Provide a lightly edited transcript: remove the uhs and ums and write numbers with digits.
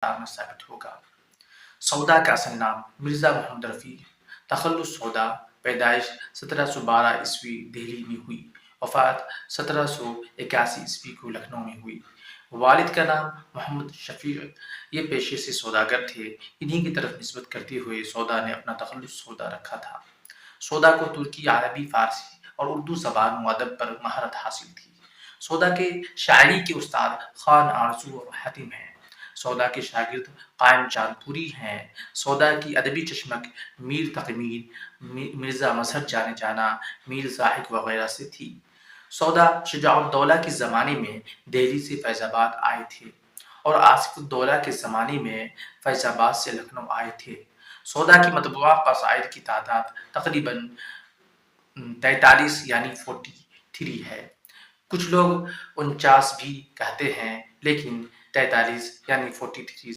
میں ثابت ہوگا۔ سودا کا اصل نام مرزا محمد رفیع تخلص سودا، پیدائش 1712 دہلی میں ہوئی، وفات 1781 کو لکھنؤ میں ہوئی۔ والد کا نام محمد شفیع، یہ پیشے سے سوداگر تھے، انہی کی طرف نسبت کرتے ہوئے سودا نے اپنا تخلص سودا رکھا تھا۔ سودا کو ترکی، عربی، فارسی اور اردو زبان و ادب پر مہارت حاصل تھی۔ سودا کے شاعری کے استاد خان آرزو اور حاتم ہیں۔ سودا کے شاگرد قائم چاند پوری ہیں۔ سودا کی ادبی چشمک میر تقی میر، مرزا مظہر جانے جانا، میر ضاحک وغیرہ سے تھی۔ سودا شجاع الدولہ کے زمانے میں دہلی سے فیض آباد آئے تھے اور آصف الدولہ کے زمانے میں فیض آباد سے لکھنؤ آئے تھے۔ سودا کی مطبوعہ قصائد کی تعداد تقریباً 43 یعنی 43 ہے۔ کچھ لوگ 49 بھی کہتے ہیں، لیکن 43 یعنی 43